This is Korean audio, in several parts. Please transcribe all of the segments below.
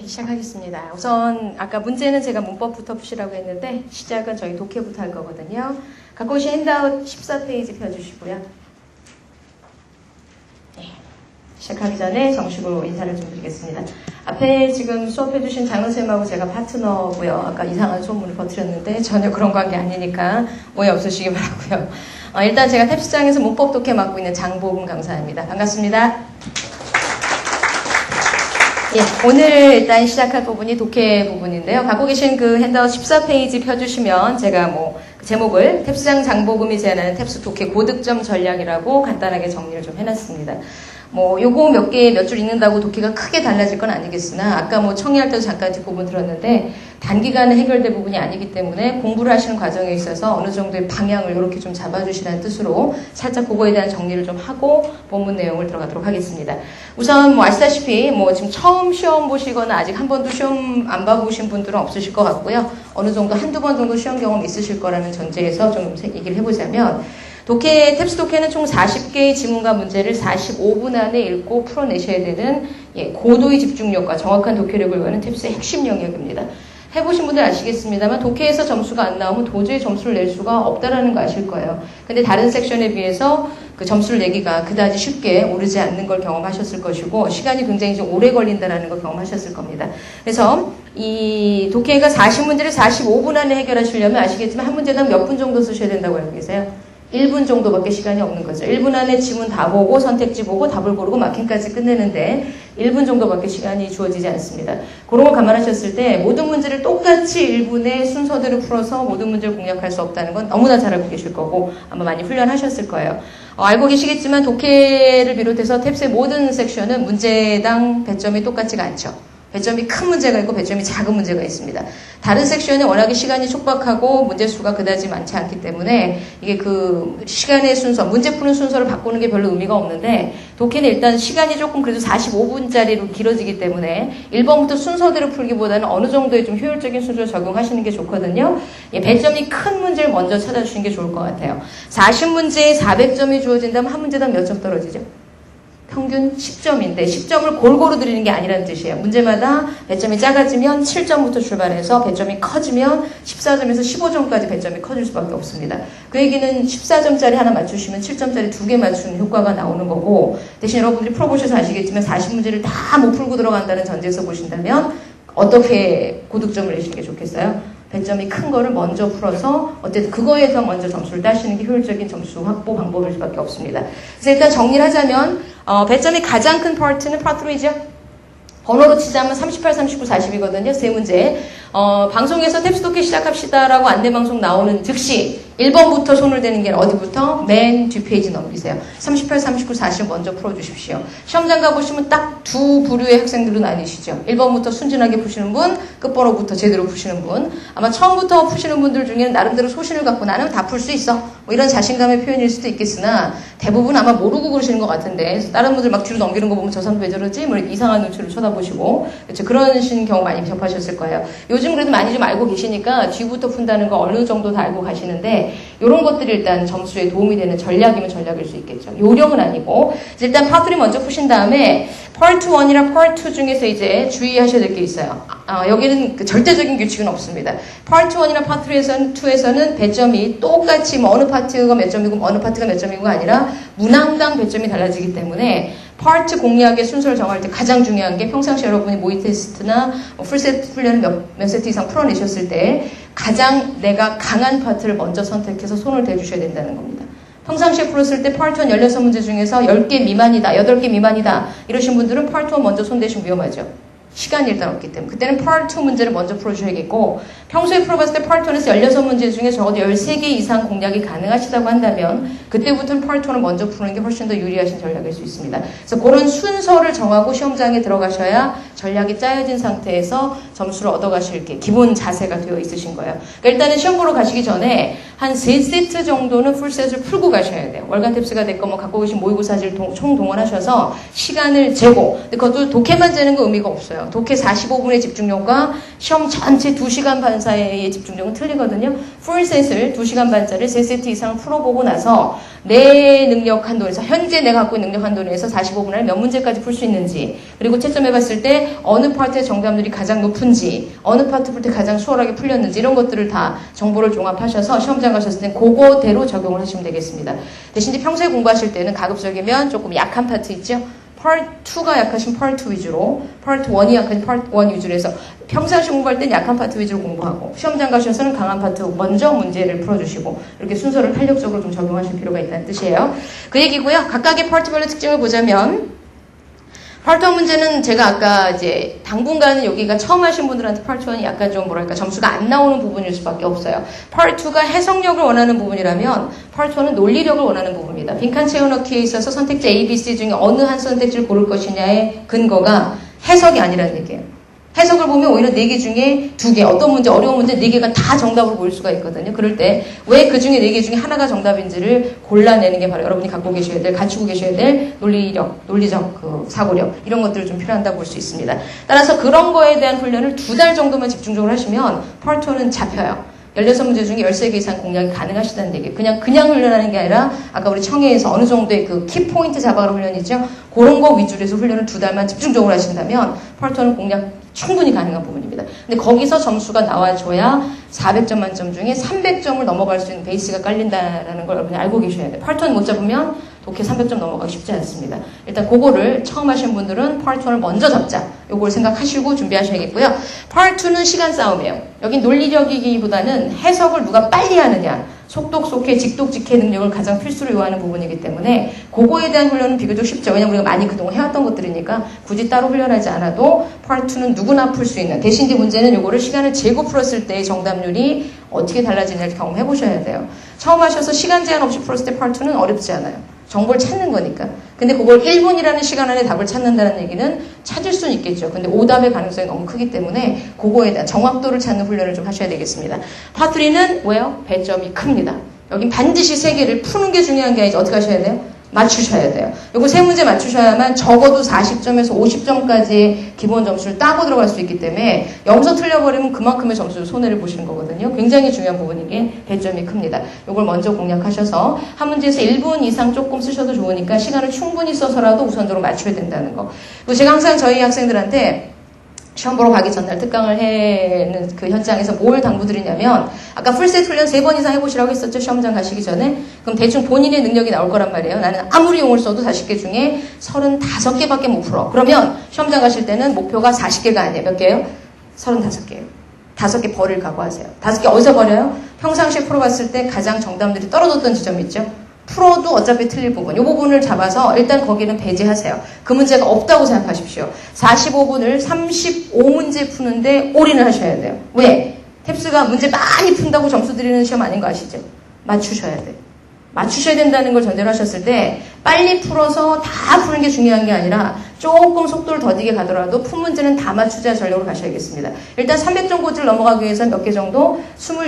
시작하겠습니다. 우선 아까 문제는 제가 문법부터 푸시라고 했는데 시작은 저희 독해부터 할 거거든요. 갖고 오신 핸드아웃 14페이지 펴주시고요. 네, 시작하기 전에 정식으로 인사를 좀 드리겠습니다. 앞에 지금 수업해주신 장은쌤하고 제가 파트너고요. 아까 이상한 소문을 퍼뜨렸는데 전혀 그런 관계 아니니까 오해 없으시기 바라고요. 일단 제가 탭스장에서 문법 독해 맡고 있는 장보금 강사입니다. 반갑습니다. 예, 오늘 일단 시작할 부분이 독해 부분인데요. 갖고 계신 그 핸드아웃 14페이지 펴주시면 제가 제목을 탭스장 장보금이 제안하는 탭스 독해 고득점 전략이라고 간단하게 정리를 좀 해놨습니다. 요거 몇 줄 읽는다고 독해가 크게 달라질 건 아니겠으나 아까 청의할 때도 잠깐 뒷부분 들었는데 단기간에 해결될 부분이 아니기 때문에 공부를 하시는 과정에 있어서 어느 정도의 방향을 이렇게 좀 잡아주시라는 뜻으로 살짝 그거에 대한 정리를 좀 하고 본문 내용을 들어가도록 하겠습니다. 우선 아시다시피 지금 처음 시험 보시거나 아직 한 번도 시험 안 봐보신 분들은 없으실 것 같고요. 어느 정도 한두 번 정도 시험 경험 있으실 거라는 전제에서 좀 얘기를 해보자면 탭스 독해는 총 40개의 지문과 문제를 45분 안에 읽고 풀어내셔야 되는 고도의 집중력과 정확한 독해력을 요하는 탭스의 핵심 영역입니다. 해보신 분들 아시겠습니다만 독해에서 점수가 안 나오면 도저히 점수를 낼 수가 없다라는 거 아실 거예요. 근데 다른 섹션에 비해서 그 점수를 내기가 그다지 쉽게 오르지 않는 걸 경험하셨을 것이고 시간이 굉장히 좀 오래 걸린다라는 걸 경험하셨을 겁니다. 그래서 이 독해가 40문제를 45분 안에 해결하시려면 아시겠지만 한 문제당 몇 분 정도 쓰셔야 된다고 알고 계세요? 1분 정도밖에 시간이 없는 거죠. 1분 안에 지문 다 보고 선택지 보고 답을 고르고 마킹까지 끝내는데 1분 정도밖에 시간이 주어지지 않습니다. 그런 거 감안하셨을 때 모든 문제를 똑같이 1분의 순서대로 풀어서 모든 문제를 공략할 수 없다는 건 너무나 잘 알고 계실 거고 아마 많이 훈련하셨을 거예요. 알고 계시겠지만 독해를 비롯해서 탭스의 모든 섹션은 문제당 배점이 똑같지가 않죠. 배점이 큰 문제가 있고 배점이 작은 문제가 있습니다. 다른 섹션은 워낙에 시간이 촉박하고 문제 수가 그다지 많지 않기 때문에 이게 그 시간의 순서, 문제 푸는 순서를 바꾸는 게 별로 의미가 없는데 독해는 일단 시간이 조금 그래도 45분짜리로 길어지기 때문에 1번부터 순서대로 풀기보다는 어느 정도의 좀 효율적인 순서를 적용하시는 게 좋거든요. 배점이 큰 문제를 먼저 찾아주시는 게 좋을 것 같아요. 40문제에 400점이 주어진다면 한 문제당 몇 점 떨어지죠? 평균 10점인데 10점을 골고루 드리는 게 아니라는 뜻이에요. 문제마다 배점이 작아지면 7점부터 출발해서 배점이 커지면 14점에서 15점까지 배점이 커질 수밖에 없습니다. 그 얘기는 14점짜리 하나 맞추시면 7점짜리 2개 맞추는 효과가 나오는 거고 대신 여러분들이 풀어보셔서 아시겠지만 40문제를 다 못 풀고 들어간다는 전제에서 보신다면 어떻게 고득점을 내시는 게 좋겠어요? 배점이 큰 거를 먼저 풀어서 어쨌든 그거에서 먼저 점수를 따시는 게 효율적인 점수 확보 방법일 수밖에 없습니다. 그래서 일단 정리를 하자면 배점이 가장 큰 파트는 파트 3죠. 번호로 치자면 38, 39, 40이거든요. 세 문제. 방송에서 탭스 독해 시작합시다라고 안내방송 나오는 즉시 1번부터 손을 대는 게 어디부터? 맨 뒷페이지 넘기세요. 38, 39, 40 먼저 풀어주십시오. 시험장 가보시면 딱 두 부류의 학생들로 나뉘시죠. 1번부터 순진하게 푸시는 분, 끝번호부터 제대로 푸시는 분. 아마 처음부터 푸시는 분들 중에는 나름대로 소신을 갖고 나는 다 풀 수 있어. 이런 자신감의 표현일 수도 있겠으나 대부분 아마 모르고 그러시는 것 같은데 다른 분들 막 뒤로 넘기는 거 보면 저 사람 왜 저러지? 이상한 눈치를 쳐다보시고 그렇죠. 그런 경우 많이 접하셨을 거예요. 요즘 그래도 많이 좀 알고 계시니까 뒤부터 푼다는 거 어느 정도 다 알고 가시는데 이런 것들이 일단 점수에 도움이 되는 전략이면 전략일 수 있겠죠. 요령은 아니고 일단 파트 3 먼저 푸신 다음에 파트 1이랑 파트 2 중에서 이제 주의하셔야 될 게 있어요. 여기는 그 절대적인 규칙은 없습니다. 파트 1이나 파트 2에서는 배점이 똑같이 어느 파트가 몇 점이고 어느 파트가 몇 점이고가 아니라 문항당 배점이 달라지기 때문에 파트 공략의 순서를 정할 때 가장 중요한 게 평상시 여러분이 모의 테스트나 풀세트 훈련을 몇 세트 이상 풀어내셨을 때 가장 내가 강한 파트를 먼저 선택해서 손을 대주셔야 된다는 겁니다. 평상시에 풀었을 때 파트 1 16문제 중에서 10개 미만이다, 8개 미만이다 이러신 분들은 파트 1 먼저 손 대시면 위험하죠. 시간이 일단 없기 때문에 그때는 파트 2 문제를 먼저 풀어주셔야겠고 평소에 풀어봤을 때 파트 1에서 16문제 중에 적어도 13개 이상 공략이 가능하시다고 한다면 그때부터는 파트 1을 먼저 푸는 게 훨씬 더 유리하신 전략일 수 있습니다. 그래서 그런 순서를 정하고 시험장에 들어가셔야 전략이 짜여진 상태에서 점수를 얻어가실 게 기본 자세가 되어 있으신 거예요. 그러니까 일단은 시험 보러 가시기 전에 한 3세트 정도는 풀셋을 풀고 가셔야 돼요. 월간 탭스가 됐건 갖고 계신 모의고사지를 총동원하셔서 시간을 재고 근데 그것도 독해만 재는 거 의미가 없어요. 독해 45분의 집중력과 시험 전체 2시간 반 사이의 집중력은 틀리거든요. 풀셋을 2시간 반짜리 3세트 이상 풀어보고 나서 내 능력 한도에서 현재 내가 갖고 있는 능력 한도 내에서 45분 안에 몇 문제까지 풀 수 있는지, 그리고 채점해봤을 때 어느 파트의 정답률이 가장 높은지, 어느 파트 풀 때 가장 수월하게 풀렸는지, 이런 것들을 다 정보를 종합하셔서 시험장 가셨을 때 그거대로 적용을 하시면 되겠습니다. 대신 이제 평소에 공부하실 때는 가급적이면 조금 약한 파트 있죠? Part 2가 약하신 Part 2 위주로, Part 1이 약하신 Part 1 위주로 해서 평상시 공부할 땐 약한 파트 위주로 공부하고, 시험장 가셔서는 강한 파트 먼저 문제를 풀어주시고, 이렇게 순서를 탄력적으로 좀 적용하실 필요가 있다는 뜻이에요. 그 얘기고요. 각각의 파트별로 특징을 보자면, 파트 1 문제는 제가 아까 이제 당분간은 여기가 처음 하신 분들한테 파트 1이 약간 좀 뭐랄까 점수가 안 나오는 부분일 수밖에 없어요. 파트 2가 해석력을 원하는 부분이라면 파트 1은 논리력을 원하는 부분입니다. 빈칸 채워넣기에 있어서 선택지 A, B, C 중에 어느 한 선택지를 고를 것이냐의 근거가 해석이 아니라는 얘기예요. 해석을 보면 오히려 4개 중에 2개, 어떤 문제, 어려운 문제 4개가 다 정답으로 보일 수가 있거든요. 그럴 때 왜 그 중에 4개 중에 하나가 정답인지를 골라내는 게 바로 여러분이 갖고 계셔야 될, 갖추고 계셔야 될 논리력, 논리적 그 사고력, 이런 것들을 좀 필요한다고 볼 수 있습니다. 따라서 그런 거에 대한 훈련을 2달 정도만 집중적으로 하시면 파트 2는 잡혀요. 16문제 중에 13개 이상 공략이 가능하시다는 얘기예요. 그냥 훈련하는 게 아니라 아까 우리 청해에서 어느 정도의 그 키포인트 잡아가는 훈련이죠. 그런 거 위주로 해서 훈련을 2달만 집중적으로 하신다면 파트 1은 공략 충분히 가능한 부분입니다. 근데 거기서 점수가 나와줘야 400점 만점 중에 300점을 넘어갈 수 있는 베이스가 깔린다는 걸 여러분이 알고 계셔야 돼요. 파트 1 못 잡으면 독해 300점 넘어가기 쉽지 않습니다. 일단 그거를 처음 하신 분들은 파트 1을 먼저 잡자. 요걸 생각하시고 준비하셔야겠고요. 파트 2는 시간 싸움이에요. 여긴 논리력이기보다는 해석을 누가 빨리 하느냐, 속독속해, 직독직해 능력을 가장 필수로 요하는 부분이기 때문에 그거에 대한 훈련은 비교적 쉽죠. 왜냐면 우리가 많이 그동안 해왔던 것들이니까 굳이 따로 훈련하지 않아도 파트 2는 누구나 풀 수 있는, 대신 이제 문제는 요거를 시간을 재고 풀었을 때의 정답률이 어떻게 달라지는지 경험해 보셔야 돼요. 처음 하셔서 시간 제한 없이 풀었을 때 파트 2는 어렵지 않아요. 정보를 찾는 거니까. 근데 그걸 1분이라는 시간 안에 답을 찾는다는 얘기는 찾을 수는 있겠죠. 근데 오답의 가능성이 너무 크기 때문에 그거에 대한 정확도를 찾는 훈련을 좀 하셔야 되겠습니다. 파트 3는 왜요? 배점이 큽니다. 여긴 반드시 3개를 푸는 게 중요한 게 아니지 어떻게 하셔야 돼요? 맞추셔야 돼요. 요거 3문제 맞추셔야만 적어도 40점에서 50점까지의 기본 점수를 따고 들어갈 수 있기 때문에 여기서 틀려버리면 그만큼의 점수를 손해를 보시는 거거든요. 굉장히 중요한 부분인 게 배점이 큽니다. 요걸 먼저 공략하셔서 한 문제에서 1분 이상 조금 쓰셔도 좋으니까 시간을 충분히 써서라도 우선적으로 맞춰야 된다는 거. 그리고 제가 항상 저희 학생들한테 시험 보러 가기 전날 특강을 해는 그 현장에서 뭘 당부드리냐면, 아까 풀셋 훈련 3번 이상 해보시라고 했었죠. 시험장 가시기 전에. 그럼 대충 본인의 능력이 나올 거란 말이에요. 나는 아무리 용을 써도 40개 중에 35개밖에 못 풀어. 그러면 시험장 가실 때는 목표가 40개가 아니에요. 몇 개예요? 35개예요. 5개 버릴 각오하세요. 5개 어디서 버려요? 평상시에 풀어봤을 때 가장 정답률이 떨어졌던 지점이 있죠. 풀어도 어차피 틀릴 부분, 이 부분을 잡아서 일단 거기는 배제하세요. 그 문제가 없다고 생각하십시오. 45분을 35문제 푸는데 올인을 하셔야 돼요. 왜? 탭스가 문제 많이 푼다고 점수 드리는 시험 아닌 거 아시죠? 맞추셔야 돼요. 맞추셔야 된다는 걸 전제로 하셨을 때 빨리 풀어서 다 푸는 게 중요한 게 아니라 조금 속도를 더디게 가더라도 푼 문제는 다 맞추자 전략으로 가셔야겠습니다. 일단 300점 고지를 넘어가기 위해서 몇 개 정도 26,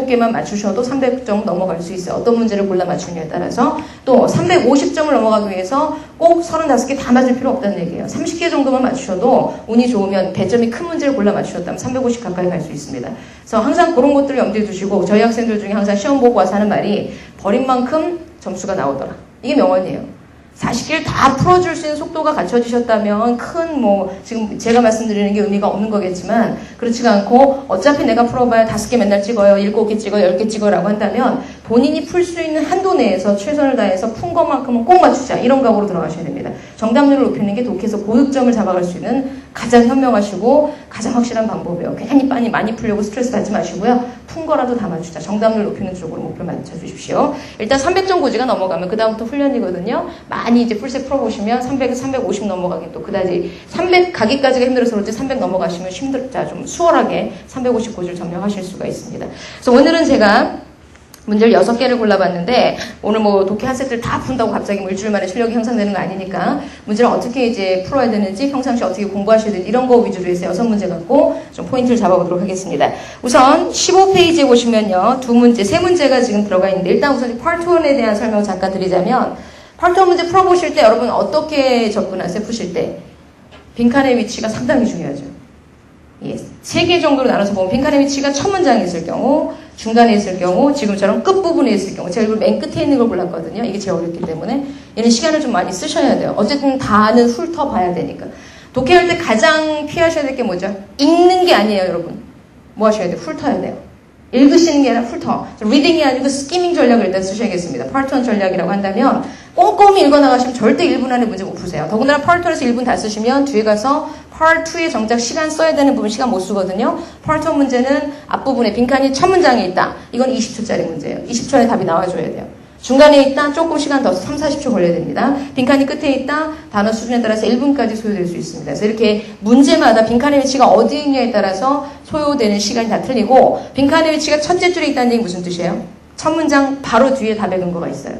7개만 맞추셔도 300점 넘어갈 수 있어요. 어떤 문제를 골라 맞추느냐에 따라서. 또 350점을 넘어가기 위해서 꼭 35개 다 맞을 필요 없다는 얘기예요. 30개 정도만 맞추셔도 운이 좋으면 배점이 큰 문제를 골라 맞추셨다면 350 가까이 갈 수 있습니다. 그래서 항상 그런 것들을 염두에 두시고, 저희 학생들 중에 항상 시험 보고 와서 하는 말이 버린 만큼 점수가 나오더라. 이게 명언이에요. 40개를 다 풀어줄 수 있는 속도가 갖춰지셨다면 지금 제가 말씀드리는 게 의미가 없는 거겠지만, 그렇지가 않고 어차피 내가 풀어봐야 5개 맨날 찍어요, 7개 찍어요, 10개 찍어라고 한다면 본인이 풀 수 있는 한도 내에서 최선을 다해서 푼 것만큼은 꼭 맞추자, 이런 각오로 들어가셔야 됩니다. 정답률을 높이는 게 독해서 고득점을 잡아갈 수 있는 가장 현명하시고 가장 확실한 방법이에요. 괜히 많이 풀려고 스트레스 받지 마시고요. 푼 거라도 다 맞추자. 정답률 높이는 쪽으로 목표를 맞춰주십시오. 일단 300점 고지가 넘어가면 그 다음부터 훈련이거든요. 많이 이제 풀셋 풀어보시면 300에서 350 넘어가긴 또 그다지 300 가기까지가 힘들어서 그렇지 300 넘어가시면 좀 수월하게 350 고지를 점령하실 수가 있습니다. 그래서 오늘은 제가 문제를 6개를 골라봤는데, 오늘 독해 한 세트를 다 푼다고 갑자기 일주일 만에 실력이 향상되는 거 아니니까 문제를 어떻게 이제 풀어야 되는지, 평상시에 어떻게 공부하셔야 되는지 이런 거 위주로 해서 6문제 갖고 좀 포인트를 잡아보도록 하겠습니다. 우선 15페이지에 보시면요, 2문제, 3문제가 지금 들어가 있는데, 일단 우선 파트 1에 대한 설명을 잠깐 드리자면, 파트 1 문제 풀어보실 때 여러분 어떻게 접근하세요? 푸실 때 빈칸의 위치가 상당히 중요하죠. 예, 3개 정도로 나눠서 보면 빈칸의 위치가 첫 문장에 있을 경우, 중간에 있을 경우, 지금처럼 끝부분에 있을 경우, 제가 일부러 맨 끝에 있는 걸 골랐거든요. 이게 제일 어렵기 때문에. 얘는 시간을 좀 많이 쓰셔야 돼요. 어쨌든 다는 훑어봐야 되니까. 독해할 때 가장 피하셔야 될 게 뭐죠? 읽는 게 아니에요, 여러분. 뭐 하셔야 돼요? 훑어야 돼요. 읽으시는 게 아니라 훑어. 리딩이 아니고 스키밍 전략을 일단 쓰셔야겠습니다. 파트 1 전략이라고 한다면 꼼꼼히 읽어나가시면 절대 1분 안에 문제 못 푸세요. 더군다나 파트 1에서 1분 다 쓰시면 뒤에 가서 파트 2에 정작 시간 써야 되는 부분 시간 못 쓰거든요. 파트 1 문제는 앞부분에 빈칸이 첫 문장에 있다. 이건 20초짜리 문제예요. 20초 안에 답이 나와줘야 돼요. 중간에 있다. 조금 시간 더 3, 40초 걸려야 됩니다. 빈칸이 끝에 있다. 단어 수준에 따라서 1분까지 소요될 수 있습니다. 그래서 이렇게 문제마다 빈칸의 위치가 어디 있냐에 따라서 소요되는 시간이 다 틀리고 빈칸의 위치가 첫째 줄에 있다는 얘기 무슨 뜻이에요? 첫 문장 바로 뒤에 답의 근거가 있어요.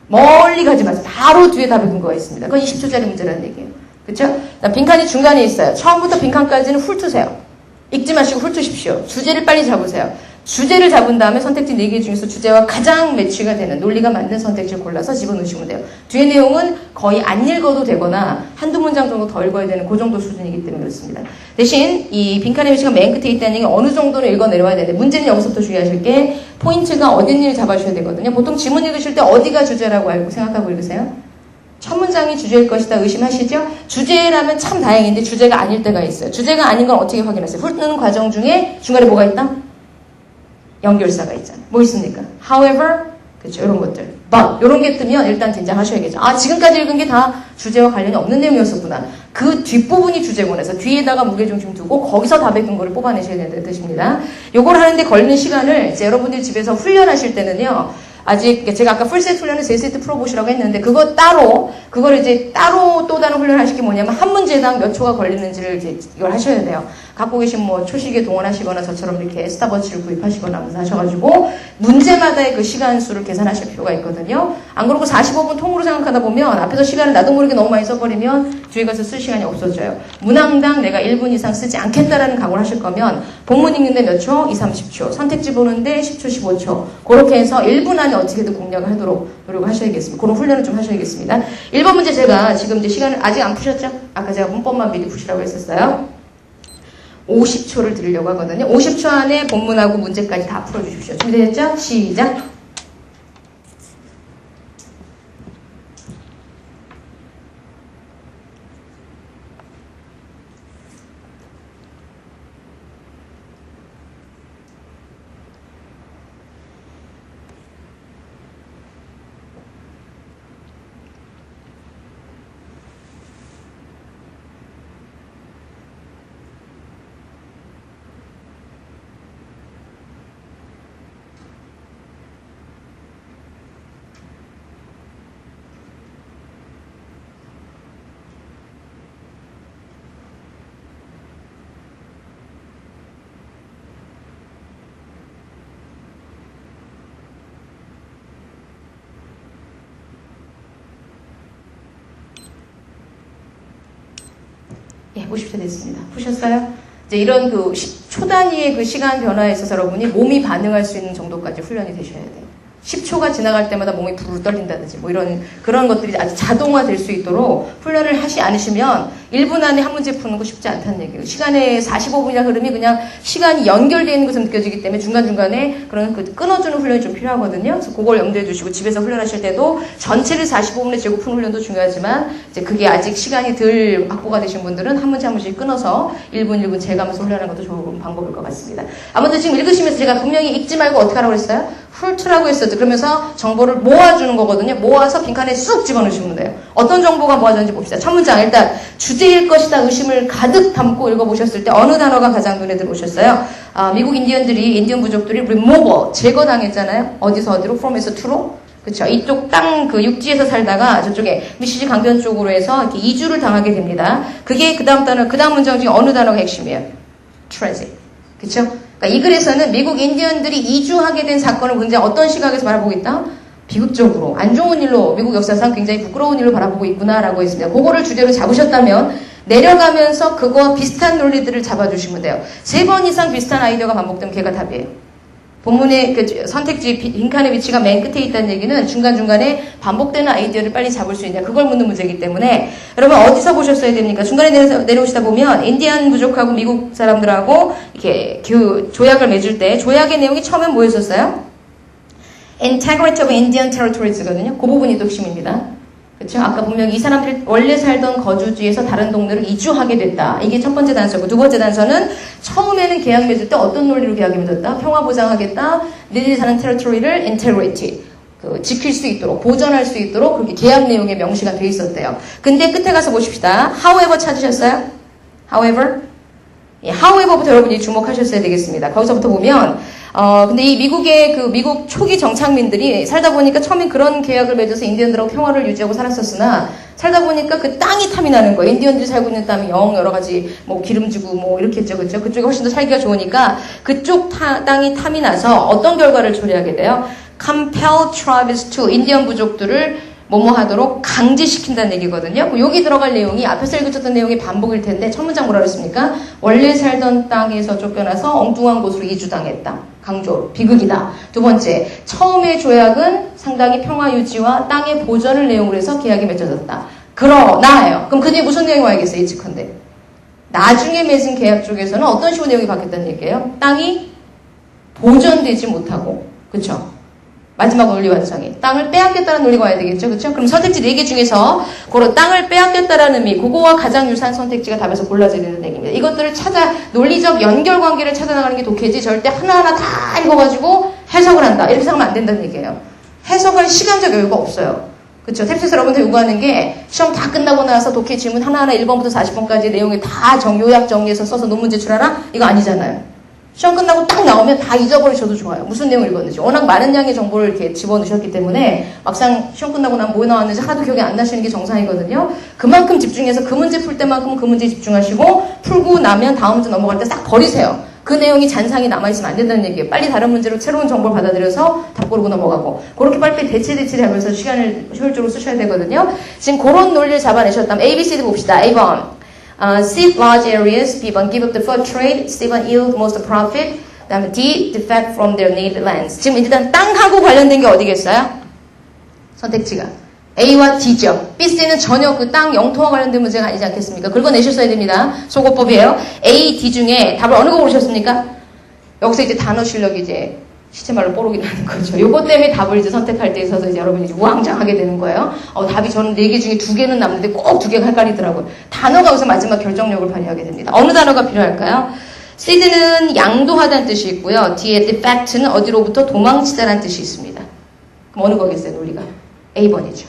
멀리 가지 마세요. 바로 뒤에 답의 근거가 있습니다. 그건 20초짜리 문제라는 얘기예요. 그렇죠? 빈칸이 중간에 있어요. 처음부터 빈칸까지는 훑으세요. 읽지 마시고 훑으십시오. 주제를 빨리 잡으세요. 주제를 잡은 다음에 선택지 4개 중에서 주제와 가장 매치가 되는 논리가 맞는 선택지를 골라서 집어넣으시면 돼요. 뒤에 내용은 거의 안 읽어도 되거나 한두 문장 정도 더 읽어야 되는 그 정도 수준이기 때문에 그렇습니다. 대신 이 빈칸의 위치가 맨 끝에 있다는 얘기 어느 정도는 읽어 내려와야 되는데 문제는 여기서부터 주의하실 게 포인트가 어딘지를 잡아주셔야 되거든요. 보통 지문 읽으실 때 어디가 주제라고 알고 생각하고 읽으세요? 첫 문장이 주제일 것이다 의심하시죠? 주제라면 참 다행인데 주제가 아닐 때가 있어요. 주제가 아닌 건 어떻게 확인하세요? 훑는 과정 중에 중간에 뭐가 있다? 연결사가 있잖아요. 뭐 있습니까? However, 그렇죠. 이런 것들. But, 이런 게 뜨면 일단 긴장하셔야겠죠. 아, 지금까지 읽은 게 다 주제와 관련이 없는 내용이었었구나. 그 뒷부분이 주제권에서 뒤에다가 무게중심 두고 거기서 답의 근거를 뽑아내셔야 된다는 뜻입니다. 요걸 하는데 걸리는 시간을 이제 여러분들이 집에서 훈련하실 때는요. 아직 제가 아까 풀셋 훈련을 3세트 풀어보시라고 했는데 그거 따로 그걸 이제 따로 또 다른 훈련하실 게 뭐냐면 한 문제당 몇 초가 걸리는지를 이제 이걸 하셔야 돼요. 갖고 계신 뭐 초식에 동원하시거나 저처럼 이렇게 스탑워치를 구입하시거나 하면서 하셔가지고 문제마다의 그 시간 수를 계산하실 필요가 있거든요. 안 그러고 45분 통으로 생각하다 보면 앞에서 시간을 나도 모르게 너무 많이 써버리면 뒤에 가서 쓸 시간이 없어져요. 문항당 내가 1분 이상 쓰지 않겠다라는 각오를 하실 거면 본문 읽는데 몇 초? 2, 30초. 선택지 보는데 10초, 15초. 그렇게 해서 1분 안에 어떻게든 공략을 하도록 노력하셔야겠습니다. 그런 훈련을 좀 하셔야겠습니다. 1번 문제 제가 지금 이제 시간을 아직 안 푸셨죠? 아까 제가 문법만 미리 푸시라고 했었어요. 50초를 드리려고 하거든요. 50초 안에 본문하고 문제까지 다 풀어주십시오. 준비되셨죠? 시작! 예, 50초 됐습니다. 푸셨어요? 이제 이런 그 10초 단위의 그 시간 변화에 있어서 여러분이 몸이 반응할 수 있는 정도까지 훈련이 되셔야 돼요. 10초가 지나갈 때마다 몸이 부르르 떨린다든지 뭐 이런 그런 것들이 아주 자동화될 수 있도록 훈련을 하지 않으시면 1분 안에 한 문제 푸는 거 쉽지 않다는 얘기예요. 시간의 45분이나 흐름이 그냥 시간이 연결되어 있는 것처럼 느껴지기 때문에 중간중간에 그런 그 끊어주는 훈련이 좀 필요하거든요. 그래서 그걸 염두에 두시고 집에서 훈련하실 때도 전체를 45분에 재고 푸는 훈련도 중요하지만 이제 그게 아직 시간이 덜 확보가 되신 분들은 한 문제 한 문제씩 끊어서 1분 1분 재가면서 훈련하는 것도 좋은 방법일 것 같습니다. 아무튼 지금 읽으시면서 제가 분명히 읽지 말고 어떻게 하라고 했어요? 훑으라고 했었죠. 그러면서 정보를 모아주는 거거든요. 모아서 빈칸에 쑥 집어넣으시면 돼요. 어떤 정보가 모아졌는지 봅시다. 첫 문장 일단 주제일 것이다 의심을 가득 담고 읽어보셨을 때 어느 단어가 가장 눈에 들어오셨어요? 미국 인디언 부족들이 removal, 제거당했잖아요. 어디서 어디로? from에서 to로? 그쵸. 이쪽 땅, 그 육지에서 살다가 저쪽에 미시지 강변 쪽으로 해서 이렇게 이주를 당하게 됩니다. 그게 그 다음 단어, 그 다음 문장 중에 어느 단어가 핵심이에요? transit. 그쵸? 그러니까 이 글에서는 미국 인디언들이 이주하게 된 사건을 굉장히 어떤 시각에서 바라보고 있다? 비극적으로, 안 좋은 일로, 미국 역사상 굉장히 부끄러운 일로 바라보고 있구나라고 했습니다. 그거를 주제로 잡으셨다면 내려가면서 그거와 비슷한 논리들을 잡아주시면 돼요. 3번 이상 비슷한 아이디어가 반복되면 걔가 답이에요. 본문의 그 선택지 빈칸의 위치가 맨 끝에 있다는 얘기는 중간중간에 반복되는 아이디어를 빨리 잡을 수 있냐 그걸 묻는 문제이기 때문에 여러분 어디서 보셨어야 됩니까? 중간에 내려오시다 보면 인디안 부족하고 미국 사람들하고 이렇게 조약을 맺을 때 조약의 내용이 처음엔 뭐였었어요? Integrity of Indian Territories거든요. 그 부분이 또 핵심입니다. 그렇죠? 아까 분명히 이 사람들이 원래 살던 거주지에서 다른 동네로 이주하게 됐다. 이게 첫 번째 단서고 두 번째 단서는 처음에는 계약 맺을 때 어떤 논리로 계약이 맺었다? 평화 보장하겠다. 너희들이 사는 테리토리를 integrity 지킬 수 있도록 보존할 수 있도록 그렇게 계약 내용에 명시가 돼 있었대요. 근데 끝에 가서 보십시다. However 찾으셨어요? However? 예, however부터 여러분이 주목하셨어야 되겠습니다. 거기서부터 보면 근데 이 미국의 미국 초기 정착민들이 살다 보니까 처음엔 그런 계약을 맺어서 인디언들하고 평화를 유지하고 살았었으나 살다 보니까 그 땅이 탐이 나는 거예요. 인디언들이 살고 있는 땅이 여러 가지 기름지고 이렇게 했죠. 그렇죠? 그쪽이 훨씬 더 살기가 좋으니까 그쪽 땅이 탐이 나서 어떤 결과를 초래하게 돼요? Compel tribes to 인디언 부족들을 뭐뭐 하도록 강제시킨다는 얘기거든요. 여기 들어갈 내용이 앞에서 읽어줬던 내용이 반복일 텐데 첫 문장 뭐라 그랬습니까? 원래 살던 땅에서 쫓겨나서 엉뚱한 곳으로 이주당했다. 강조, 비극이다. 두 번째, 처음의 조약은 상당히 평화 유지와 땅의 보전을 내용으로 해서 계약이 맺어졌다. 그러나요. 그럼 그 뒤에 무슨 내용이 와야겠어요? 예측컨대. 나중에 맺은 계약 쪽에서는 어떤 식으로 내용이 바뀌었다는 얘기예요? 땅이 보존되지 못하고, 그쵸? 마지막 논리 완성이. 땅을 빼앗겼다는 논리가 와야 되겠죠. 그렇죠? 그럼 선택지 4개 중에서 고로 땅을 빼앗겼다라는 의미, 그거와 가장 유사한 선택지가 답에서 골라져야 되는 얘기입니다. 이것들을 논리적 연결관계를 찾아나가는 게 독해지 절대 하나하나 다 읽어가지고 해석을 한다. 이렇게 생각하면 안 된다는 얘기예요. 해석할 시간적 여유가 없어요. 그렇죠? 탭스에서 여러분들 요구하는 게 시험 다 끝나고 나서 독해 질문 하나하나 1번부터 40번까지 내용을 다 요약 정리해서 써서 논문 제출하라? 이거 아니잖아요. 시험 끝나고 딱 나오면 다 잊어버리셔도 좋아요. 무슨 내용을 읽었는지. 워낙 많은 양의 정보를 이렇게 집어넣으셨기 때문에 막상 시험 끝나고 나면 뭐 나왔는지 하나도 기억이 안 나시는 게 정상이거든요. 그만큼 집중해서 그 문제 풀 때만큼 그 문제에 집중하시고 풀고 나면 다음 문제 넘어갈 때 싹 버리세요. 그 내용이 잔상이 남아있으면 안 된다는 얘기예요. 빨리 다른 문제로 새로운 정보를 받아들여서 답 고르고 넘어가고 그렇게 빨리 대체를 하면서 시간을 효율적으로 쓰셔야 되거든요. 지금 그런 논리를 잡아내셨다면 A, B, C, D 봅시다. A번 Seed large areas, B번 give up the fur trade, C번 yield most profit, 그다음에 D defect from their native lands. 지금 일단 땅하고 관련된 게 어디겠어요? 선택지가 A와 D죠. B, C는 전혀 그 땅 영토와 관련된 문제가 아니지 않겠습니까? 긁어내셨어야 됩니다. 소거법이에요. A, D 중에 답을 어느 거 고르셨습니까? 여기서 이제 단어 실력이 이제 시체말로 뽀록이 나는 거죠. 요것 때문에 답을 이제 선택할 때 있어서 이제 여러분이 이제 우왕좌하게 되는 거예요. 답이 저는 4개 중에 2개는 남는데 꼭 2개가 헷갈리더라고요. 단어가 여기서 마지막 결정력을 발휘하게 됩니다. 어느 단어가 필요할까요? seed는 양도하다는 뜻이 있고요. 뒤에 defect는 어디로부터 도망치다라는 뜻이 있습니다. 그럼 어느 거겠어요, 논리가? A번이죠.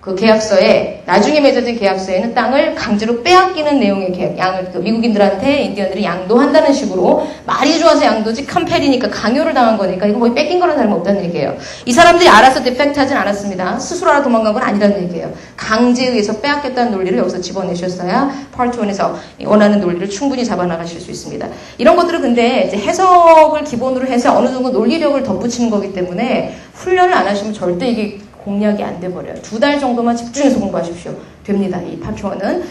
그 계약서에 나중에 맺어진 계약서에는 땅을 강제로 빼앗기는 내용의 계약, 양을 미국인들한테 인디언들이 양도한다는 식으로 말이 좋아서 양도지 컴펠이니까 강요를 당한 거니까 이거 거의 뺏긴 거랑 다름없다는 얘기예요. 이 사람들이 알아서 디펙트하진 않았습니다. 스스로 알아 도망간 건 아니라는 얘기예요. 강제에 의해서 빼앗겼다는 논리를 여기서 집어내셨어야 파트 1에서 원하는 논리를 충분히 잡아나가실 수 있습니다. 이런 것들은 근데 이제 해석을 기본으로 해서 어느 정도 논리력을 덧붙이는 거기 때문에 훈련을 안 하시면 절대 이게 공략이 안 돼버려요. 2달 정도만 집중해서 공부하십시오. 됩니다. 이 파트원은.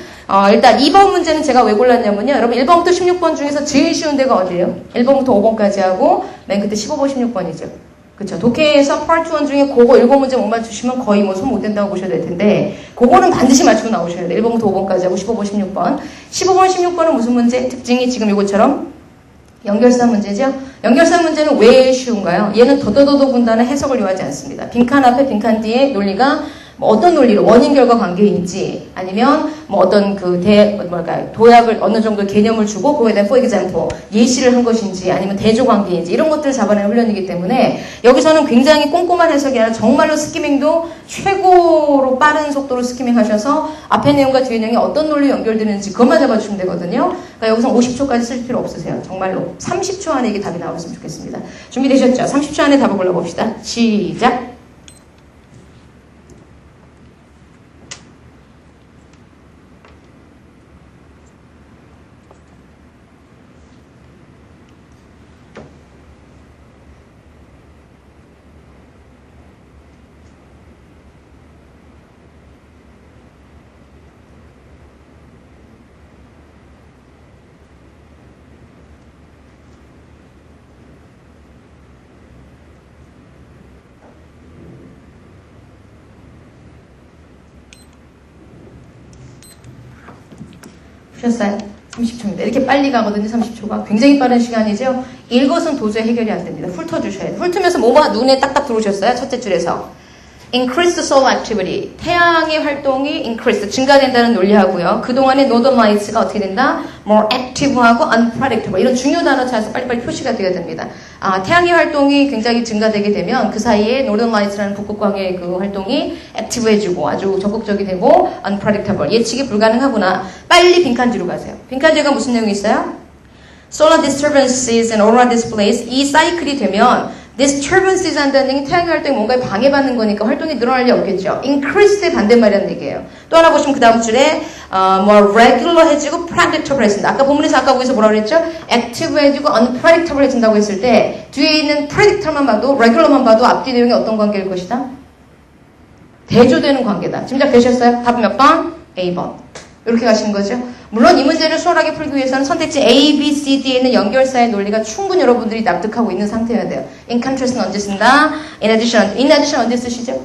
일단 2번 문제는 제가 왜 골랐냐면요. 여러분 1번부터 16번 중에서 제일 쉬운 데가 어디예요? 1번부터 5번까지 하고 맨 끝에 15번, 16번이죠. 그쵸. 독해에서 파트 1 중에 그거 7문제 못 맞추시면 거의 뭐 손 못 댄다고 보셔야 될 텐데 그거는 반드시 맞추고 나오셔야 돼요. 1번부터 5번까지 하고 15번, 16번. 15번, 16번은 무슨 문제? 특징이 지금 이것처럼 연결선 문제죠? 연결선 문제는 왜 쉬운가요? 얘는 더더더더 군다는 해석을 요하지 않습니다. 빈칸 앞에 빈칸 뒤에 논리가 뭐 어떤 논리로 원인 결과 관계인지 아니면 뭐 어떤 도약을 어느 정도 개념을 주고 그거에 대한 for example 예시를 한 것인지 아니면 대조 관계인지 이런 것들을 잡아내는 훈련이기 때문에 여기서는 굉장히 꼼꼼한 해석이 아니라 정말로 스키밍도 최고로 빠른 속도로 스키밍 하셔서 앞에 내용과 뒤에 내용이 어떤 논리로 연결되는지 그것만 잡아주시면 되거든요. 그러니까 여기서 50초까지 쓸 필요 없으세요. 정말로 30초 안에 이게 답이 나왔으면 좋겠습니다. 준비되셨죠? 30초 안에 답을 골라봅시다. 시작! 푸셨어요? 30초입니다. 이렇게 빨리 가거든요, 30초가. 굉장히 빠른 시간이죠? 이것은 도저히 해결이 안 됩니다. 훑어주셔야 돼요. 훑으면서 뭐가 눈에 딱딱 들어오셨어요? 첫째 줄에서. Increased solar activity. 태양의 활동이 increased, 증가된다는 논리하고요. 그동안의 northern lights가 어떻게 된다? more active하고 unpredictable. 이런 중요 단어 찾아서 빨리빨리 표시가 되어야 됩니다. 태양의 활동이 굉장히 증가되게 되면 그 사이에 northern lights라는 북극광의 그 활동이 액티브해지고 아주 적극적이 되고 unpredictable. 예측이 불가능하구나. 빨리 빈칸지로 가세요. 빈칸지가 무슨 내용이 있어요? Solar disturbances and aurora displays. 이 사이클이 되면 disturbances 한다는 얘기는 태양의 활동이 뭔가에 방해받는 거니까 활동이 늘어날 리 없겠죠. increase의 반대말이라는 얘기예요. 또 하나 보시면 그 다음 줄에 regular해지고 predictable해진다. 아까 본문에서 아까 거기서 뭐라 그랬죠? active해지고 unpredictable해진다고 했을 때 뒤에 있는 predictable만 봐도 regular만 봐도 앞뒤 내용이 어떤 관계일 것이다? 대조되는 관계다. 짐작되셨어요? 답은 몇 번? A번. 이렇게 가시는 거죠. 물론 이 문제를 수월하게 풀기 위해서는 선택지 A, B, C, D에 있는 연결사의 논리가 충분히 여러분들이 납득하고 있는 상태여야 돼요. In contrast는 언제 쓴다? In addition 언제 쓰시죠?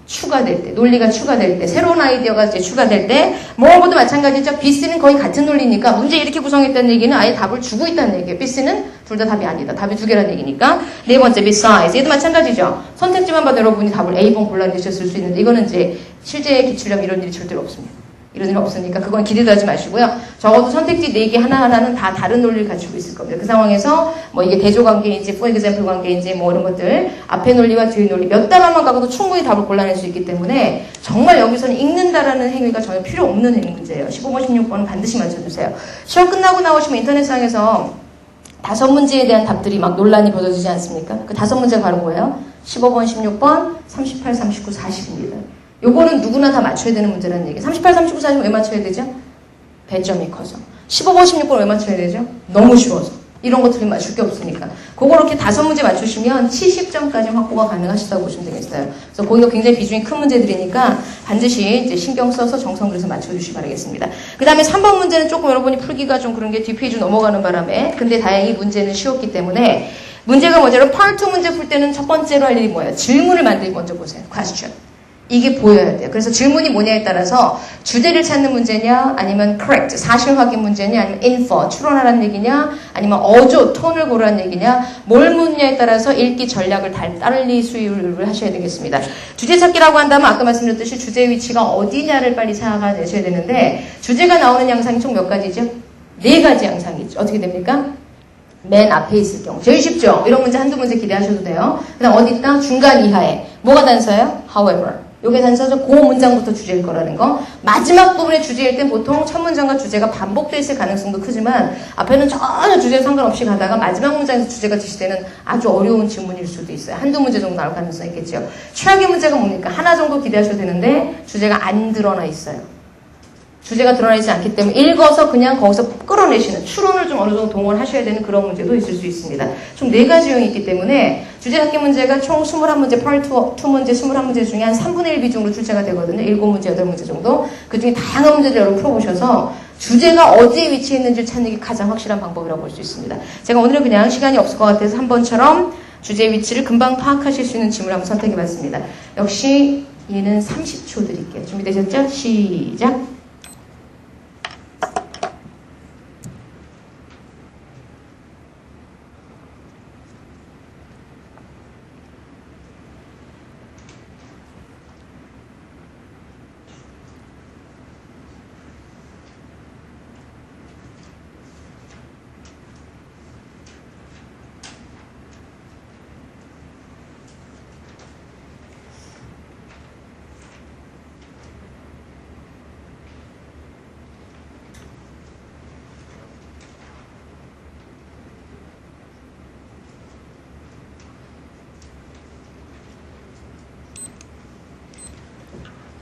추가될 때, 논리가 추가될 때, 새로운 아이디어가 이제 추가될 때, 뭐하고도 마찬가지죠. B, C는 거의 같은 논리니까 문제 이렇게 구성했다는 얘기는 아예 답을 주고 있다는 얘기예요. B, C는 둘 다 답이 아니다. 답이 두 개라는 얘기니까. 네 번째, besides. 얘도 마찬가지죠. 선택지만 봐도 여러분이 답을 A번 골라내셨을 수 있는데 이거는 이제 실제 기출력 이런 일이 절대로 없습니다. 이런 일 없으니까 그건 기대도 하지 마시고요. 적어도 선택지 4개 하나하나는 다 다른 논리를 갖추고 있을 겁니다. 그 상황에서 뭐 이게 대조관계인지 for example 관계인지 뭐 이런 것들 앞에 논리와 뒤에 논리 몇 단어만 가고도 충분히 답을 골라낼 수 있기 때문에 정말 여기서는 읽는다라는 행위가 전혀 필요 없는 문제예요. 15번, 16번은 반드시 맞춰주세요. 시험 끝나고 나오시면 인터넷상에서 5문제에 대한 답들이 막 논란이 벌어지지 않습니까? 그 5문제가 바로 뭐예요? 15번, 16번, 38, 39, 40입니다. 요거는 누구나 다 맞춰야 되는 문제라는 얘기. 38, 39, 40 왜 맞춰야 되죠? 배점이 커서. 15번, 16번 왜 맞춰야 되죠? 너무 쉬워서. 이런 것들이 맞출 게 없으니까. 그거 이렇게 5문제 맞추시면 70점까지 확보가 가능하시다고 보시면 되겠어요. 그래서 거기가 굉장히 비중이 큰 문제들이니까 반드시 이제 신경 써서 정성을 들여서 맞춰주시기 바라겠습니다. 그 다음에 3번 문제는 조금 여러분이 풀기가 좀 그런 게 뒷페이지 넘어가는 바람에 근데 다행히 문제는 쉬웠기 때문에 문제가 뭐냐면 파트 2 문제 풀 때는 첫 번째로 할 일이 뭐예요? 질문을 만들기 먼저 보세요. question. 이게 보여야 돼요. 그래서 질문이 뭐냐에 따라서 주제를 찾는 문제냐, 아니면 correct, 사실 확인 문제냐, 아니면 infer, 추론하라는 얘기냐, 아니면 어조, 톤을 고르라는 얘기냐, 뭘 묻냐에 따라서 읽기 전략을 달리 수율을 하셔야 되겠습니다. 주제 찾기라고 한다면 아까 말씀드렸듯이 주제 위치가 어디냐를 빨리 찾아내셔야 되는데 주제가 나오는 양상이 총 몇 가지죠? 4가지 양상이 있죠. 어떻게 됩니까? 맨 앞에 있을 경우. 제일 쉽죠? 이런 문제 한두 문제 기대하셔도 돼요. 그 다음 어디 있다? 중간 이하에. 뭐가 단서예요? however. 요게 단서죠. 그 문장부터 주제일 거라는 거. 마지막 부분의 주제일 땐 보통 첫 문장과 주제가 반복되어 있을 가능성도 크지만 앞에는 전혀 주제에 상관없이 가다가 마지막 문장에서 주제가 지시되는 아주 어려운 질문일 수도 있어요. 한두 문제 정도 나올 가능성이 있겠죠. 최악의 문제가 뭡니까? 하나 정도 기대하셔도 되는데 주제가 안 드러나 있어요. 주제가 드러나지 않기 때문에 읽어서 그냥 거기서 끌어내시는 추론을 좀 어느 정도 동원하셔야 되는 그런 문제도 있을 수 있습니다. 총 4가지 유형이 있기 때문에 주제 찾기 문제가 총 21문제, 파트 2 문제, 21문제 중에 한 3분의 1 비중으로 출제가 되거든요. 7문제, 8문제 정도. 그 중에 다양한 문제를 여러분 풀어보셔서 주제가 어디에 위치해 있는지를 찾는 게 가장 확실한 방법이라고 볼 수 있습니다. 제가 오늘은 그냥 시간이 없을 것 같아서 한 번처럼 주제 위치를 금방 파악하실 수 있는 질문을 한번 선택해봤습니다. 역시 얘는 30초 드릴게요. 준비되셨죠? 시작!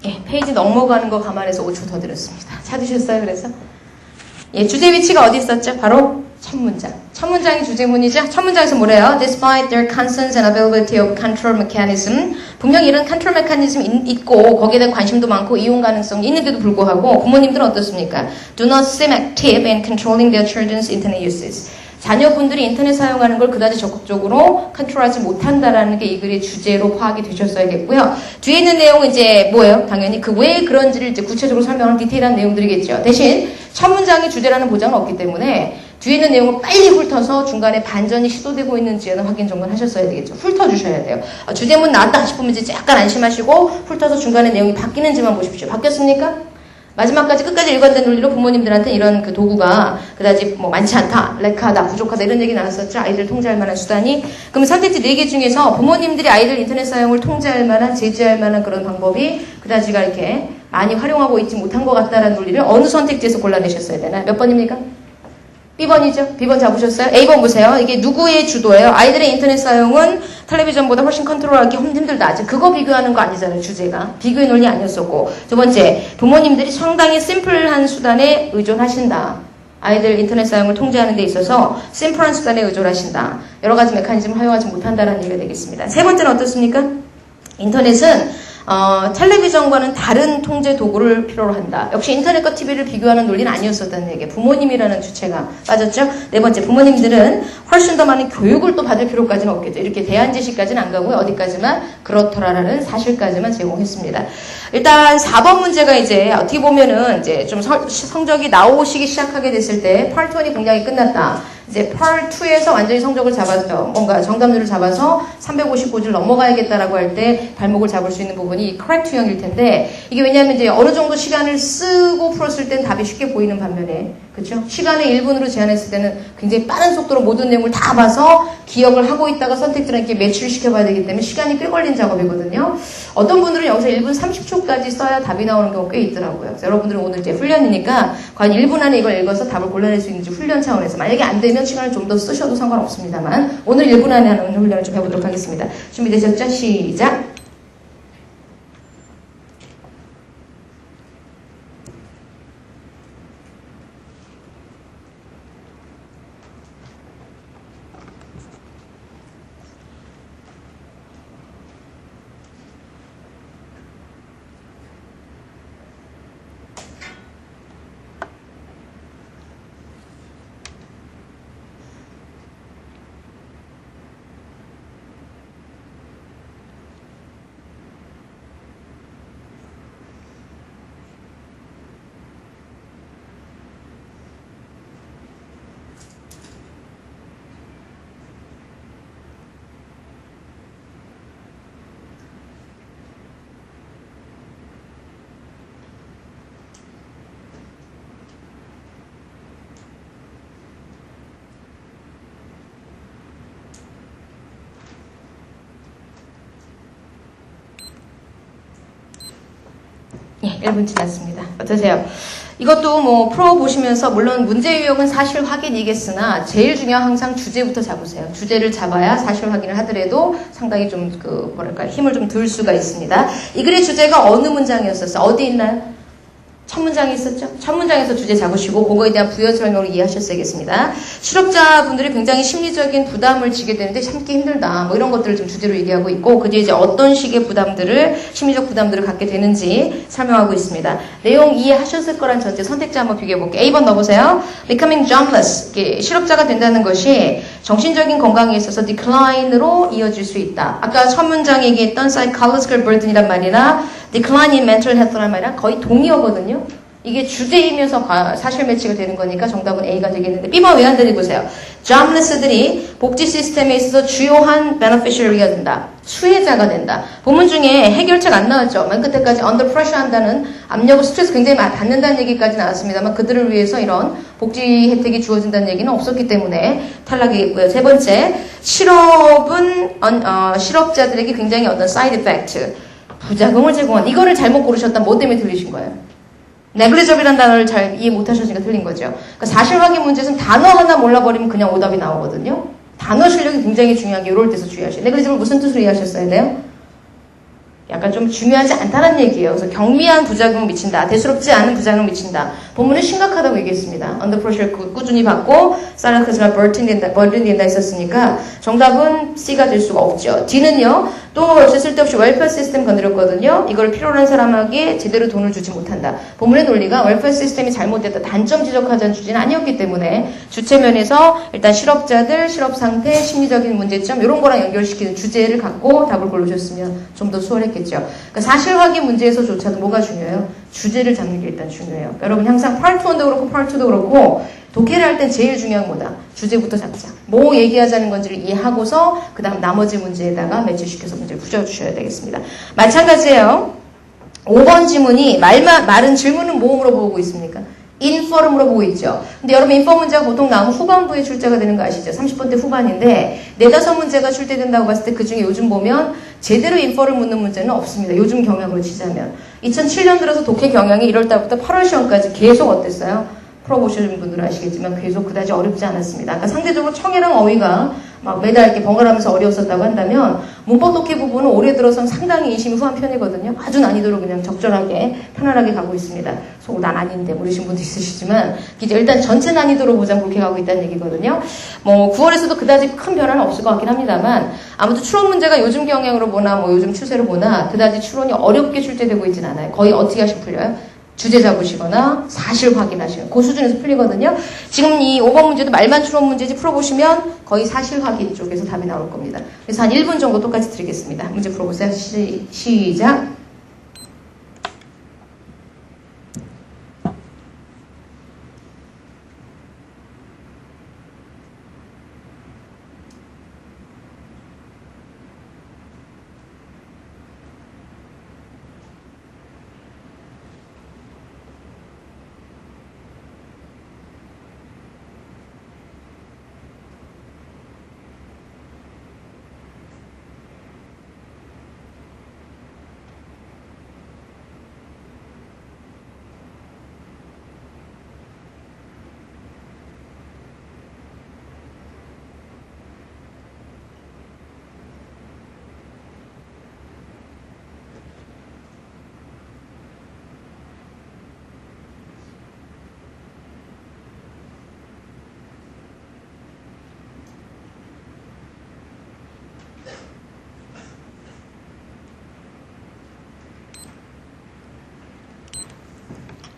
예, 페이지 넘어가는 거 감안해서 5초 더 드렸습니다. 찾으셨어요? 그래서 예, 주제 위치가 어디 있었죠? 바로 첫 문장. 첫 문장이 주제문이죠? 첫 문장에서 뭐래요? Despite their concerns and availability of control mechanism. 분명히 이런 컨트롤 메커니즘이 있고 거기에 대한 관심도 많고 이용 가능성이 있는데도 불구하고 부모님들은 어떻습니까? Do not seem active in controlling their children's internet uses. 자녀분들이 인터넷 사용하는 걸 그다지 적극적으로 컨트롤하지 못한다라는 게 이 글의 주제로 파악이 되셨어야겠고요. 뒤에 있는 내용은 이제 뭐예요? 당연히 그 왜 그런지를 이제 구체적으로 설명하는 디테일한 내용들이겠죠. 대신 첫 문장이 주제라는 보장은 없기 때문에 뒤에 있는 내용을 빨리 훑어서 중간에 반전이 시도되고 있는지는 확인 정도는 하셨어야 되겠죠. 훑어주셔야 돼요. 주제문 나왔다 싶으면 이제 약간 안심하시고 훑어서 중간에 내용이 바뀌는지만 보십시오. 바뀌었습니까? 마지막까지 끝까지 일관된 논리로 부모님들한테 이런 그 도구가 그다지 뭐 많지 않다, 렉하다, 부족하다 이런 얘기 나왔었죠. 아이들 통제할 만한 수단이. 그럼 선택지 4개 중에서 부모님들이 아이들 인터넷 사용을 통제할 만한, 제지할 만한 그런 방법이 그다지가 이렇게 많이 활용하고 있지 못한 것 같다라는 논리를 어느 선택지에서 골라내셨어야 되나요? 몇 번입니까? B번이죠? B번 잡으셨어요? A번 보세요. 이게 누구의 주도예요? 아이들의 인터넷 사용은 텔레비전보다 훨씬 컨트롤하기 힘들다. 아직 그거 비교하는 거 아니잖아요, 주제가. 비교의 논리 아니었었고. 두 번째, 부모님들이 상당히 심플한 수단에 의존하신다. 아이들 인터넷 사용을 통제하는 데 있어서 심플한 수단에 의존하신다. 여러 가지 메커니즘을 활용하지 못한다는 얘기가 되겠습니다. 세 번째는 어떻습니까? 인터넷은 텔레비전과는 다른 통제 도구를 필요로 한다. 역시 인터넷과 TV를 비교하는 논리는 아니었었다는 얘기예요. 부모님이라는 주체가 빠졌죠. 네 번째, 부모님들은 훨씬 더 많은 교육을 또 받을 필요까지는 없겠죠. 이렇게 대안 제시까지는 안 가고요. 어디까지만 그렇더라라는 사실까지만 제공했습니다. 일단 4번 문제가 이제 어떻게 보면은 이제 좀 성적이 나오시기 시작하게 됐을 때 Part 1이 공략이 끝났다. 이제 Part 2에서 완전히 성적을 잡아서 뭔가 정답률을 잡아서 355줄 넘어가야겠다라고 할 때 발목을 잡을 수 있는 부분이 correct 유형일 텐데 이게 왜냐하면 이제 어느 정도 시간을 쓰고 풀었을 땐 답이 쉽게 보이는 반면에 그렇죠? 시간을 1분으로 제한했을 때는 굉장히 빠른 속도로 모든 내용을 다 봐서 기억을 하고 있다가 선택들에게 매치를 시켜봐야 되기 때문에 시간이 꽤 걸린 작업이거든요. 어떤 분들은 여기서 1분 30초까지 써야 답이 나오는 경우가 꽤 있더라고요. 그래서 여러분들은 오늘 이제 훈련이니까 과연 1분 안에 이걸 읽어서 답을 골라낼 수 있는지 훈련 차원에서 만약에 안 되면 시간을 좀 더 쓰셔도 상관없습니다만 오늘 1분 안에 하는 훈련을 좀 해보도록 하겠습니다. 준비되셨죠? 시작! 예, 1분 지났습니다. 어떠세요? 이것도 뭐 풀어보시면서 물론 문제 유형은 사실 확인이겠으나 제일 중요한 항상 주제부터 잡으세요. 주제를 잡아야 사실 확인을 하더라도 상당히 좀 힘을 좀 들 수가 있습니다. 이 글의 주제가 어느 문장이었었어요? 어디 있나요? 첫 문장이 있었죠? 첫 문장에서 주제 잡으시고 그거에 대한 부여 설명을 이해하셨어야겠습니다. 실업자분들이 굉장히 심리적인 부담을 지게 되는데 참기 힘들다. 뭐 이런 것들을 좀 주제로 얘기하고 있고 그 뒤에 이제 어떤 식의 심리적 부담들을 갖게 되는지 설명하고 있습니다. 내용 이해하셨을 거란 전제 선택지 한번 비교해 볼게요. A번 넣어보세요. Becoming jobless. 실업자가 된다는 것이 정신적인 건강에 있어서 decline으로 이어질 수 있다. 아까 첫 문장 얘기했던 psychological burden이란 말이나 decline in mental health란 말이랑 거의 동의어거든요. 이게 주제이면서 사실 매치가 되는 거니까 정답은 A가 되겠는데 B번 왜 안 되는지 보세요. jobless들이 복지 시스템에 있어서 주요한 beneficiary가 된다. 수혜자가 된다. 본문 중에 해결책 안 나왔죠. 맨 끝에까지 under pressure 한다는 압력을 스트레스 굉장히 많이 받는다는 얘기까지 나왔습니다만 그들을 위해서 이런 복지 혜택이 주어진다는 얘기는 없었기 때문에 탈락이겠고요. 세 번째, 실업은 실업자들에게 굉장히 어떤 side effect, 부작용을 제공한 이거를 잘못 고르셨다면 뭐 때문에 틀리신 거예요? negligible이라는 단어를 잘 이해 못하셨으니까 틀린 거죠. 그러니까 사실 확인 문제에서는 단어 하나 몰라버리면 그냥 오답이 나오거든요. 단어 실력이 굉장히 중요한 게 이럴 때서 주의하셔요. negligible이 무슨 뜻으로 이해하셨어야 돼요? 약간 좀 중요하지 않다는 얘기예요. 그래서 경미한 부작용을 미친다. 대수롭지 않은 부작용을 미친다. 본문은 심각하다고 얘기했습니다. under pressure 꾸준히 받고 psychological burden 된다 했었으니까 정답은 C가 될 수가 없죠. D는요. 또 쓸데없이 웰페어 시스템 건드렸거든요. 이걸 필요로 한 사람에게 제대로 돈을 주지 못한다. 본문의 논리가 웰페어 시스템이 잘못됐다. 단점 지적하자는 주제는 아니었기 때문에 주체면에서 일단 실업자들, 실업상태, 심리적인 문제점 이런 거랑 연결시키는 주제를 갖고 답을 고르셨으면 좀 더 수월했겠죠. 그러니까 사실 확인 문제에서조차도 뭐가 중요해요? 주제를 잡는 게 일단 중요해요. 그러니까 여러분 항상 파트 1도 그렇고 파트 2도 그렇고 독해를 할 땐 제일 중요한 거다. 주제부터 잡자. 뭐 얘기하자는 건지를 이해하고서 그 다음 나머지 문제에다가 매치시켜서 문제를 풀어주셔야 되겠습니다. 마찬가지예요. 5번 지문이 말은 질문은 뭐 물어보고 있습니까? 인퍼를 물어보고 있죠. 근데 여러분 인퍼 문제가 보통 나무 후반부에 출제가 되는 거 아시죠? 30번대 후반인데 4, 5문제가 출제된다고 봤을 때 그중에 요즘 보면 제대로 인퍼를 묻는 문제는 없습니다. 요즘 경향으로 치자면 2007년 들어서 독해 경향이 1월달부터 8월 시험까지 계속 어땠어요? 풀어보시는 분들은 아시겠지만 계속 그다지 어렵지 않았습니다. 아까 상대적으로 청해랑 어휘가 막 매달 이렇게 번갈아가면서 어려웠었다고 한다면 문법 독해 부분은 올해 들어서는 상당히 인심이 후한 편이거든요. 아주 난이도로 그냥 적절하게 편안하게 가고 있습니다. 속 난 아닌데 모르신 분도 있으시지만 이제 일단 전체 난이도로 보장 그렇게 가고 있다는 얘기거든요. 뭐 9월에서도 그다지 큰 변화는 없을 것 같긴 합니다만 아무튼 추론 문제가 요즘 경향으로 보나 뭐 요즘 추세로 보나 그다지 추론이 어렵게 출제되고 있진 않아요. 거의 어떻게 하시면 풀려요? 주제 잡으시거나 사실 확인하시는 그 수준에서 풀리거든요. 지금 이 5번 문제도 말만 추론 문제지 풀어보시면 거의 사실 확인 쪽에서 답이 나올 겁니다. 그래서 한 1분 정도 똑같이 드리겠습니다. 문제 풀어보세요. 시작.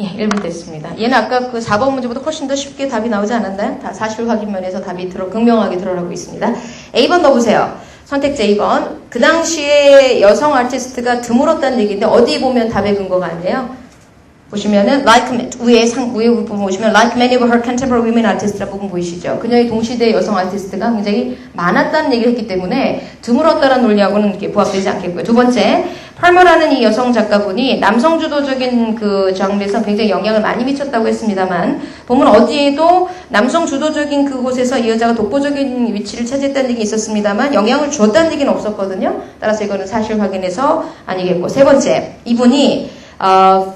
예, 1분 됐습니다. 얘는 아까 그 4번 문제보다 훨씬 더 쉽게 답이 나오지 않았나요? 다 사실 확인면에서 답이 극명하게 드러나고 있습니다. A번 넣어보세요. 선택지 A번. 그 당시에 여성 아티스트가 드물었다는 얘기인데 어디 보면 답의 근거가 아니에요? 보시면은 위에 부분 보시면 like many of her contemporary women artists라는 부분 보이시죠? 그녀의 동시대 여성 아티스트가 굉장히 많았다는 얘기를 했기 때문에 드물었다라는 논리하고는 이렇게 부합되지 않겠고요. 두 번째, 팔머라는 이 여성 작가분이 남성 주도적인 그 장르에서 굉장히 영향을 많이 미쳤다고 했습니다만 보면 어디에도 남성 주도적인 그곳에서 이 여자가 독보적인 위치를 차지했다는 얘기 있었습니다만 영향을 줬다는 얘기는 없었거든요. 따라서 이거는 사실 확인해서 아니겠고. 세 번째, 이분이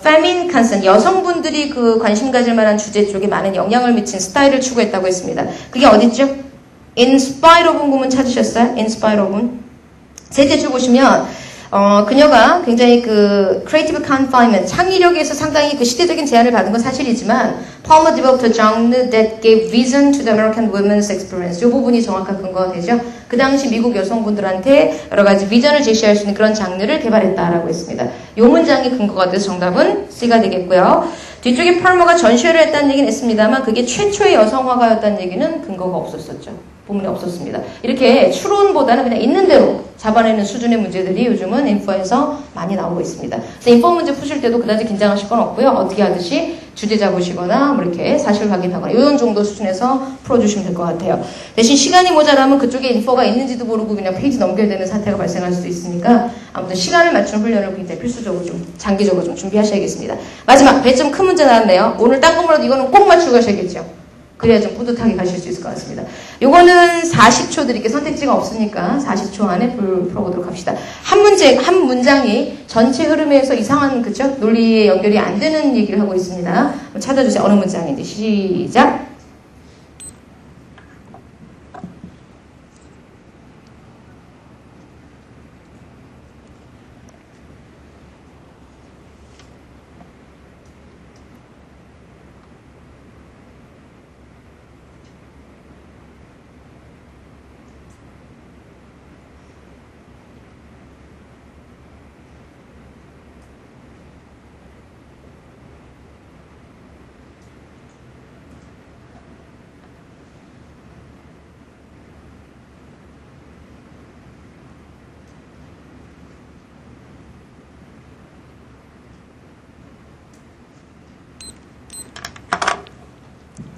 feminine concern, 여성분들이 그 관심 가질 만한 주제 쪽에 많은 영향을 미친 스타일을 추구했다고 했습니다. 그게 어딨죠? in spite of 부분 찾으셨어요? in spite of. 셋째 줄 보시면 그녀가 굉장히 그 creative confinement, 창의력에서 상당히 그 시대적인 제한을 받은 건 사실이지만 Palmer developed a genre that gave vision to the American women's experience. 이 부분이 정확한 근거가 되죠. 그 당시 미국 여성분들한테 여러 가지 비전을 제시할 수 있는 그런 장르를 개발했다라고 했습니다. 이 문장이 근거가 돼서 정답은 C가 되겠고요. 뒤쪽에 팔머가 전시회를 했다는 얘기는 했습니다만 그게 최초의 여성 화가였다는 얘기는 근거가 없었었죠. 부분이 없었습니다. 이렇게 추론보다는 그냥 있는 대로 잡아내는 수준의 문제들이 요즘은 인포에서 많이 나오고 있습니다. 그래서 인포 문제 푸실 때도 그다지 긴장하실 건 없고요. 어떻게 하듯이 주제 잡으시거나 뭐 이렇게 사실 확인하거나 이런 정도 수준에서 풀어주시면 될 것 같아요. 대신 시간이 모자라면 그쪽에 인포가 있는지도 모르고 그냥 페이지 넘겨야 되는 사태가 발생할 수도 있으니까 아무튼 시간을 맞춘 훈련을 굉장히 필수적으로 좀 장기적으로 좀 준비하셔야겠습니다. 마지막 배점 큰 문제 나왔네요. 오늘 딴 거 몰라도 이거는 꼭 맞추고 가셔야겠죠. 그래야 좀 뿌듯하게 가실 수 있을 것 같습니다. 요거는 40초 드릴게요. 선택지가 없으니까 40초 안에 풀어보도록 합시다. 한 문장이 전체 흐름에서 이상한, 그쵸? 논리에 연결이 안 되는 얘기를 하고 있습니다. 찾아주세요. 어느 문장인지. 시작.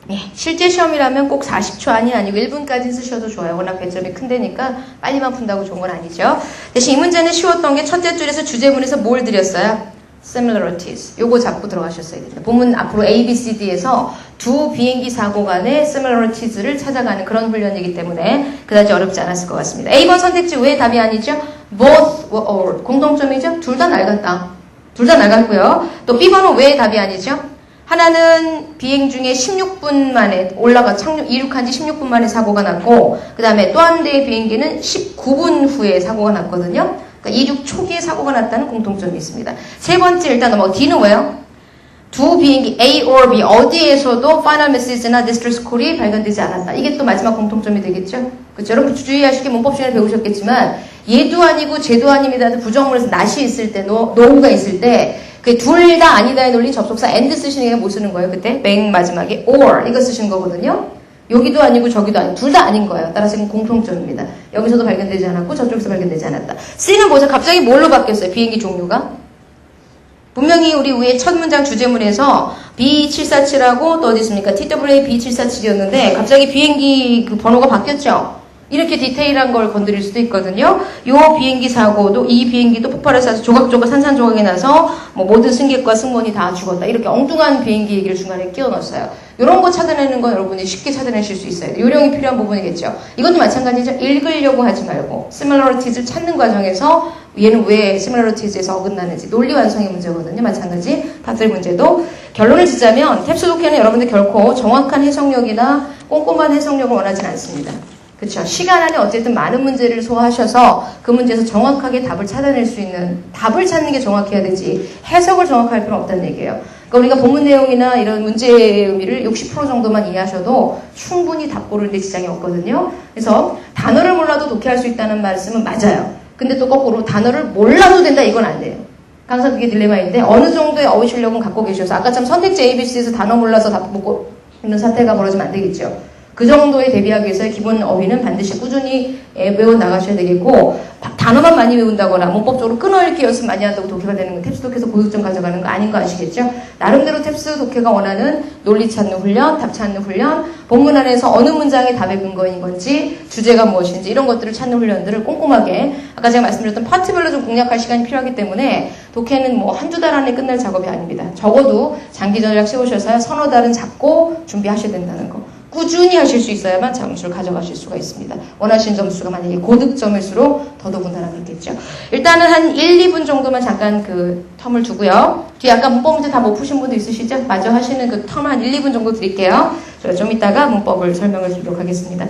예, 실제 시험이라면 꼭 40초 아니고 1분까지 쓰셔도 좋아요. 워낙 배점이 큰데니까 빨리만 푼다고 좋은 건 아니죠. 대신 이 문제는 쉬웠던 게 첫째 줄에서 주제문에서 뭘 드렸어요? similarities. 요거 잡고 들어가셨어야 됩니다. 본문 앞으로 A, B, C, D에서 두 비행기 사고 간의 similarieties를 찾아가는 그런 훈련이기 때문에 그다지 어렵지 않았을 것 같습니다. A번 선택지 왜 답이 아니죠? both were old. 공통점이죠? 둘 다 낡았다. 둘 다 낡았고요. 또 B번은 왜 답이 아니죠? 하나는 비행 중에 16분 만에 이륙한 지 16분 만에 사고가 났고 그 다음에 또 한 대의 비행기는 19분 후에 사고가 났거든요. 그러니까 이륙 초기에 사고가 났다는 공통점이 있습니다. 세 번째 일단 D는 왜요? 두 비행기 A or B 어디에서도 final message나 distress call이 발견되지 않았다. 이게 또 마지막 공통점이 되겠죠? 그렇죠? 여러분 주의하시게 문법 시간에 배우셨겠지만 얘도 아니고 쟤도 아닙니다. 부정문에서 not이 있을 때, no가 있을 때 그 둘 다 아니다에 놀린 접속사 and 쓰시는 게 못 쓰는 거예요. 그때 맨 마지막에 or 이거 쓰시는 거거든요. 여기도 아니고 저기도 아니고 둘 다 아닌 거예요. 따라서 이건 공통점입니다. 여기서도 발견되지 않았고 저쪽에서 발견되지 않았다. C는 뭐죠? 갑자기 뭘로 바뀌었어요? 비행기 종류가? 분명히 우리 위에 첫 문장 주제문에서 B747하고 또 어디 있습니까? TWA B747이었는데 갑자기 비행기 그 번호가 바뀌었죠? 이렇게 디테일한 걸 건드릴 수도 있거든요. 요 비행기 사고도 이 비행기도 폭발해서 조각조각 산산조각이 나서 뭐 모든 승객과 승무원이 다 죽었다. 이렇게 엉뚱한 비행기 얘기를 중간에 끼워 넣었어요. 이런 거 찾아내는 건 여러분이 쉽게 찾아내실 수 있어요. 요령이 필요한 부분이겠죠. 이것도 마찬가지죠. 읽으려고 하지 말고 similarities 찾는 과정에서 얘는 왜 similarieties에서 어긋나는지 논리 완성의 문제거든요. 마찬가지 파틀 문제도 결론을 짓자면 탭스 독해는 여러분들 결코 정확한 해석력이나 꼼꼼한 해석력을 원하진 않습니다. 그렇죠. 시간 안에 어쨌든 많은 문제를 소화하셔서 그 문제에서 정확하게 답을 찾아낼 수 있는 답을 찾는 게 정확해야 되지 해석을 정확할 필요는 없다는 얘기예요. 그러니까 우리가 본문 내용이나 이런 문제의 의미를 60% 정도만 이해하셔도 충분히 답 고르는데 지장이 없거든요. 그래서 단어를 몰라도 독해할 수 있다는 말씀은 맞아요. 근데 또 거꾸로 단어를 몰라도 된다 이건 안 돼요. 항상 그게 딜레마인데 어느 정도의 어휘 실력은 갖고 계셔서 아까처럼 선택지 ABC에서 단어 몰라서 답 못 있는 사태가 벌어지면 안 되겠죠. 그 정도에 대비하기 위해서 기본 어휘는 반드시 꾸준히 외워 나가셔야 되겠고 단어만 많이 외운다거나 문법적으로 끊어읽기 연습 많이 한다고 독해가 되는 건 탭스 독해에서 고득점 가져가는 거 아닌 거 아시겠죠? 나름대로 탭스 독해가 원하는 논리 찾는 훈련, 답 찾는 훈련, 본문 안에서 어느 문장이 답의 근거인 건지 주제가 무엇인지 이런 것들을 찾는 훈련들을 꼼꼼하게 아까 제가 말씀드렸던 파트별로 좀 공략할 시간이 필요하기 때문에 독해는 뭐 한두 달 안에 끝날 작업이 아닙니다. 적어도 장기 전략 세우셔서 서너 달은 잡고 준비하셔야 된다는 거. 꾸준히 하실 수 있어야만 점수를 가져가실 수가 있습니다. 원하시는 점수가 만약에 고득점일수록 더더군다나 그렇겠죠. 일단은 한 1, 2분 정도만 잠깐 그 텀을 두고요. 뒤에 아까 문법 문제 다 못 푸신 분도 있으시죠? 마저 하시는 그 텀 한 1, 2분 정도 드릴게요. 좀 이따가 문법을 설명을 드리도록 하겠습니다.